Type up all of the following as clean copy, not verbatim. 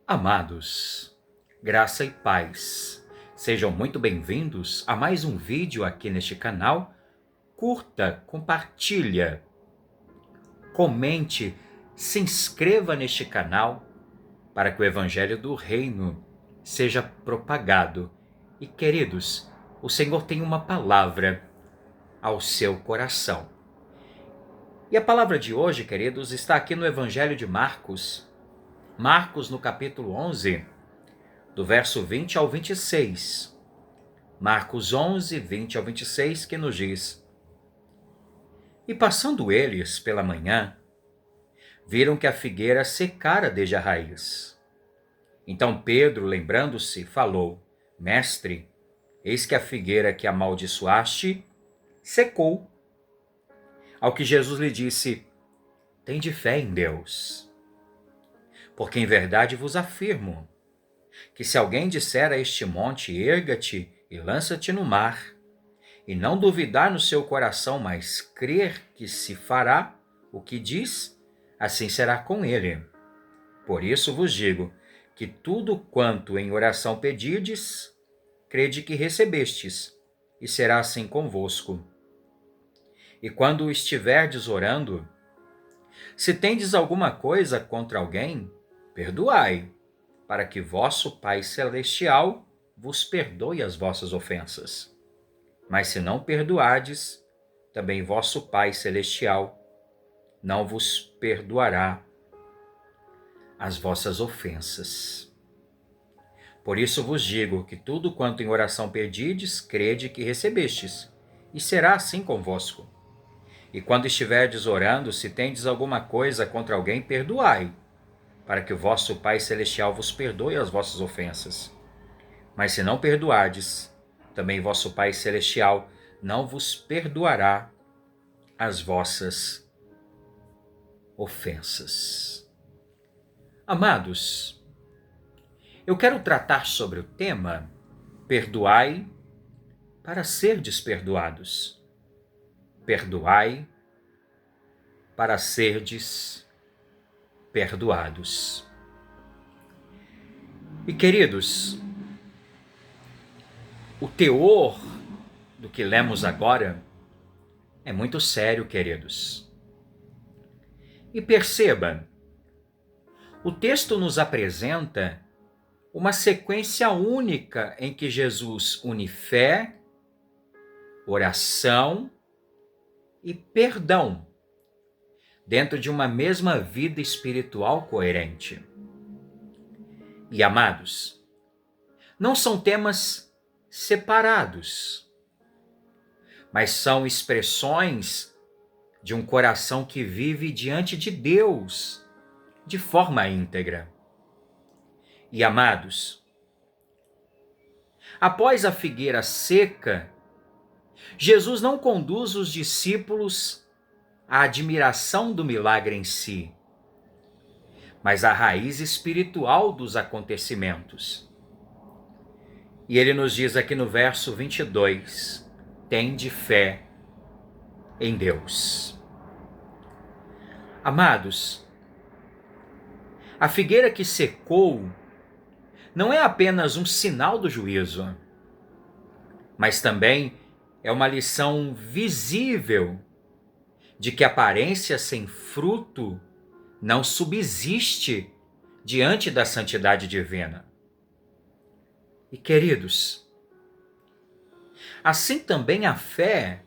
Amados, graça e paz, sejam muito bem-vindos a mais um vídeo aqui neste canal. Curta, compartilha, comente, se inscreva neste canal para que o Evangelho do Reino seja propagado. E queridos, o Senhor tem uma palavra ao seu coração. E a palavra de hoje, queridos, está aqui no Evangelho de Marcos. Marcos, no capítulo 11, do verso 20 ao 26. Marcos 11, 20 ao 26, que nos diz: E passando eles pela manhã, viram que a figueira secara desde a raiz. Então Pedro, lembrando-se, falou: Mestre, eis que a figueira que amaldiçoaste secou. Ao que Jesus lhe disse: Tende fé em Deus. Porque em verdade vos afirmo que se alguém disser a este monte, erga-te e lança-te no mar, e não duvidar no seu coração, mas crer que se fará o que diz, assim será com ele. Por isso vos digo que tudo quanto em oração pedirdes, crede que recebestes, e será assim convosco. E quando estiverdes orando, se tendes alguma coisa contra alguém, perdoai, para que vosso Pai Celestial vos perdoe as vossas ofensas. Mas se não perdoardes, também vosso Pai Celestial não vos perdoará as vossas ofensas. Por isso vos digo que tudo quanto em oração pedirdes, crede que recebestes, e será assim convosco. E quando estiverdes orando, se tendes alguma coisa contra alguém, perdoai, para que o vosso Pai Celestial vos perdoe as vossas ofensas. Mas se não perdoardes, também vosso Pai Celestial não vos perdoará as vossas ofensas. Amados, eu quero tratar sobre o tema perdoai para serdes perdoados. Perdoai para serdes perdoados. E queridos, o teor do que lemos agora é muito sério, queridos. E perceba, o texto nos apresenta uma sequência única em que Jesus une fé, oração e perdão dentro de uma mesma vida espiritual coerente. E amados, não são temas separados, mas são expressões de um coração que vive diante de Deus de forma íntegra. E amados, após a figueira seca, Jesus não conduz os discípulos à admiração do milagre em si, mas à raiz espiritual dos acontecimentos. E ele nos diz aqui no verso 22, tende fé em Deus. Amados, a figueira que secou não é apenas um sinal do juízo, mas também é uma lição visível de que a aparência sem fruto não subsiste diante da santidade divina. E queridos, assim também a fé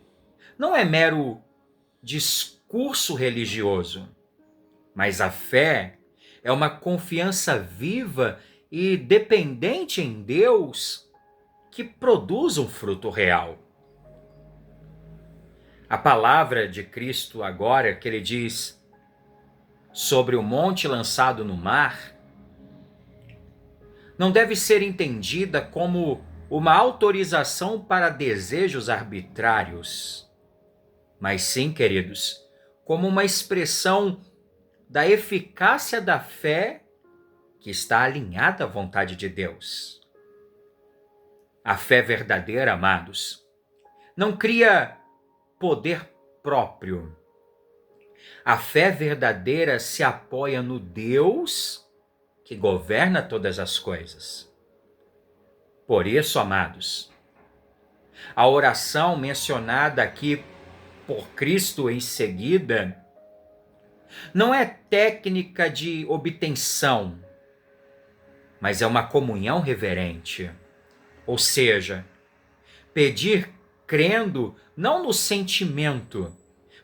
não é mero discurso religioso, mas a fé é uma confiança viva e dependente em Deus que produz um fruto real. A palavra de Cristo agora, que ele diz sobre o monte lançado no mar, não deve ser entendida como uma autorização para desejos arbitrários, mas sim, queridos, como uma expressão da eficácia da fé que está alinhada à vontade de Deus. A fé verdadeira, amados, não cria poder próprio. A fé verdadeira se apoia no Deus que governa todas as coisas. Por isso, amados, a oração mencionada aqui por Cristo em seguida não é técnica de obtenção, mas é uma comunhão reverente. Ou seja, pedir crendo não no sentimento,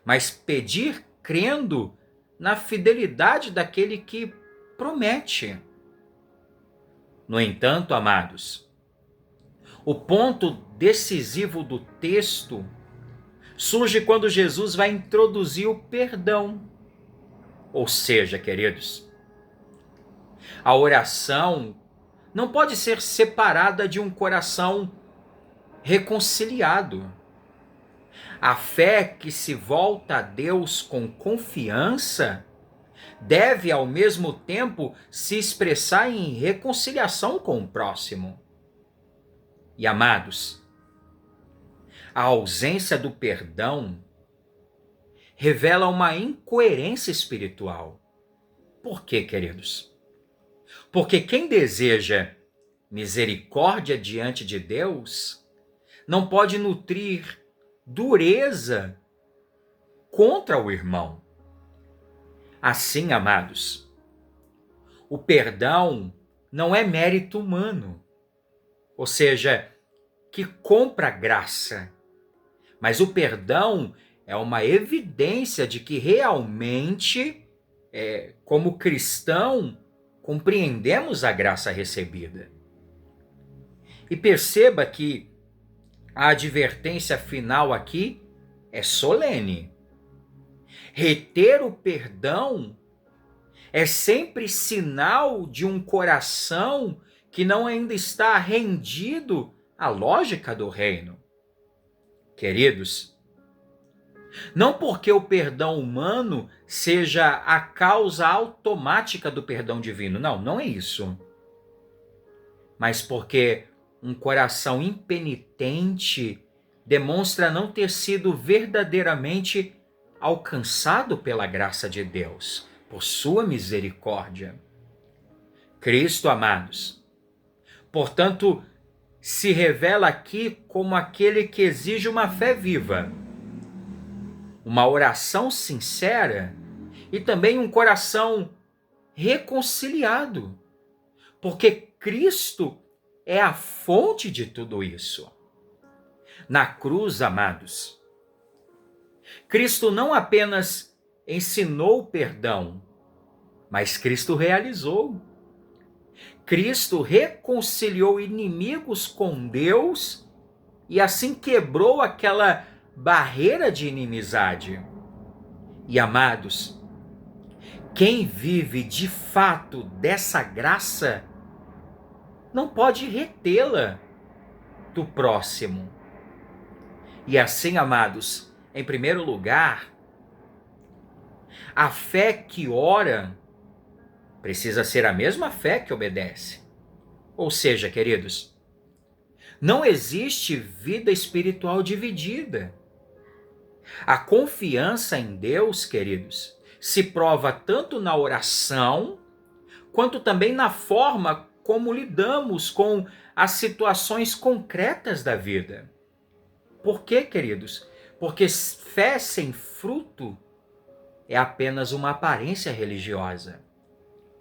mas pedir crendo na fidelidade daquele que promete. No entanto, amados, o ponto decisivo do texto surge quando Jesus vai introduzir o perdão. Ou seja, queridos, a oração não pode ser separada de um coração reconciliado. A fé que se volta a Deus com confiança deve, ao mesmo tempo, se expressar em reconciliação com o próximo. E, amados, a ausência do perdão revela uma incoerência espiritual. Por quê, queridos? Porque quem deseja misericórdia diante de Deus não pode nutrir dureza contra o irmão. Assim, amados, o perdão não é mérito humano, ou seja, que compra graça, mas o perdão é uma evidência de que realmente, como cristão, compreendemos a graça recebida. E perceba que a advertência final aqui é solene. Reter o perdão é sempre sinal de um coração que não ainda está rendido à lógica do reino. Queridos, não porque o perdão humano seja a causa automática do perdão divino, não é isso. Mas porque um coração impenitente demonstra não ter sido verdadeiramente alcançado pela graça de Deus, por sua misericórdia. Cristo, amados, portanto, se revela aqui como aquele que exige uma fé viva, uma oração sincera e também um coração reconciliado, porque Cristo é a fonte de tudo isso. Na cruz, amados, Cristo não apenas ensinou o perdão, mas Cristo realizou. Cristo reconciliou inimigos com Deus e assim quebrou aquela barreira de inimizade. E, amados, quem vive de fato dessa graça não pode retê-la do próximo. E assim, amados, em primeiro lugar, a fé que ora precisa ser a mesma fé que obedece. Ou seja, queridos, não existe vida espiritual dividida. A confiança em Deus, queridos, se prova tanto na oração, quanto também na forma como lidamos com as situações concretas da vida. Por quê, queridos? Porque fé sem fruto é apenas uma aparência religiosa.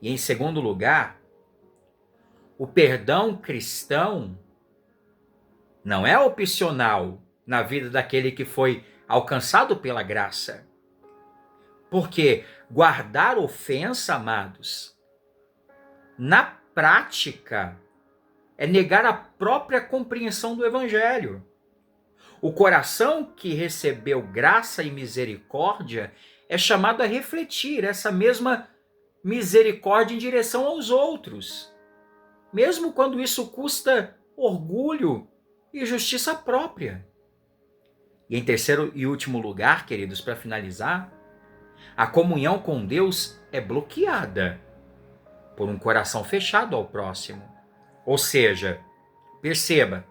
E em segundo lugar, o perdão cristão não é opcional na vida daquele que foi alcançado pela graça. Porque guardar ofensa, amados, na prática, é negar a própria compreensão do Evangelho. O coração que recebeu graça e misericórdia é chamado a refletir essa mesma misericórdia em direção aos outros, mesmo quando isso custa orgulho e justiça própria. E em terceiro e último lugar, queridos, para finalizar, a comunhão com Deus é bloqueada por um coração fechado ao próximo. Ou seja, perceba,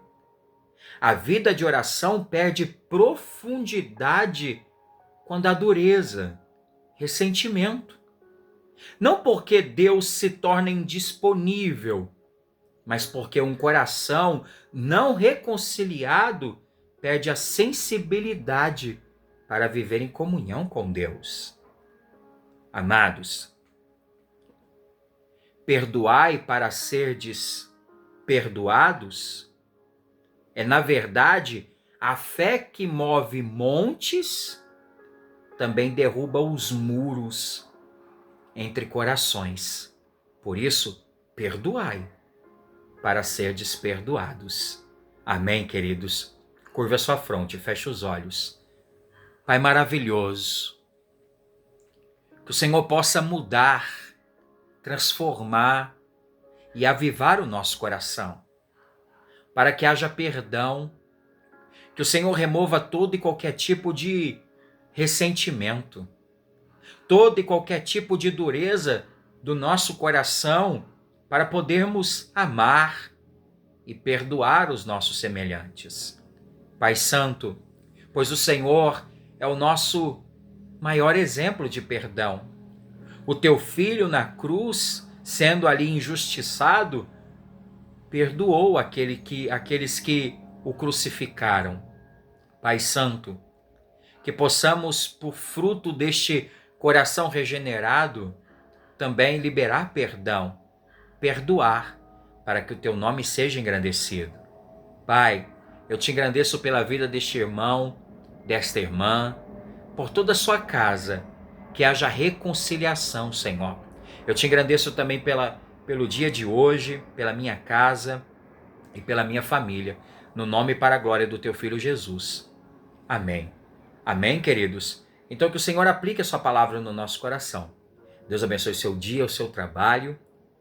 a vida de oração perde profundidade quando há dureza, ressentimento, Não porque Deus se torna indisponível, mas porque um coração não reconciliado perde a sensibilidade para viver em comunhão com Deus. Amados, perdoai para serdes perdoados é, na verdade, a fé que move montes também derruba os muros entre corações. Por isso, perdoai para serdes perdoados. Amém, queridos? Curva a sua fronte, feche os olhos. Pai maravilhoso, que o Senhor possa mudar, transformar e avivar o nosso coração, para que haja perdão, que o Senhor remova todo e qualquer tipo de ressentimento, todo e qualquer tipo de dureza do nosso coração, para podermos amar e perdoar os nossos semelhantes. Pai Santo, pois o Senhor é o nosso maior exemplo de perdão. O teu filho na cruz, sendo ali injustiçado, perdoou aqueles que o crucificaram. Pai Santo, que possamos, por fruto deste coração regenerado, também liberar perdão, perdoar, para que o teu nome seja engrandecido. Pai, eu te engrandeço pela vida deste irmão, desta irmã, por toda a sua casa, que haja reconciliação, Senhor. Eu te engrandeço também pelo dia de hoje, pela minha casa e pela minha família, no nome e para a glória do teu Filho Jesus. Amém. Amém, queridos? Então que o Senhor aplique a sua palavra no nosso coração. Deus abençoe o seu dia, o seu trabalho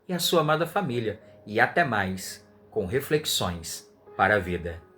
e a sua amada família. E até mais, com reflexões para a vida.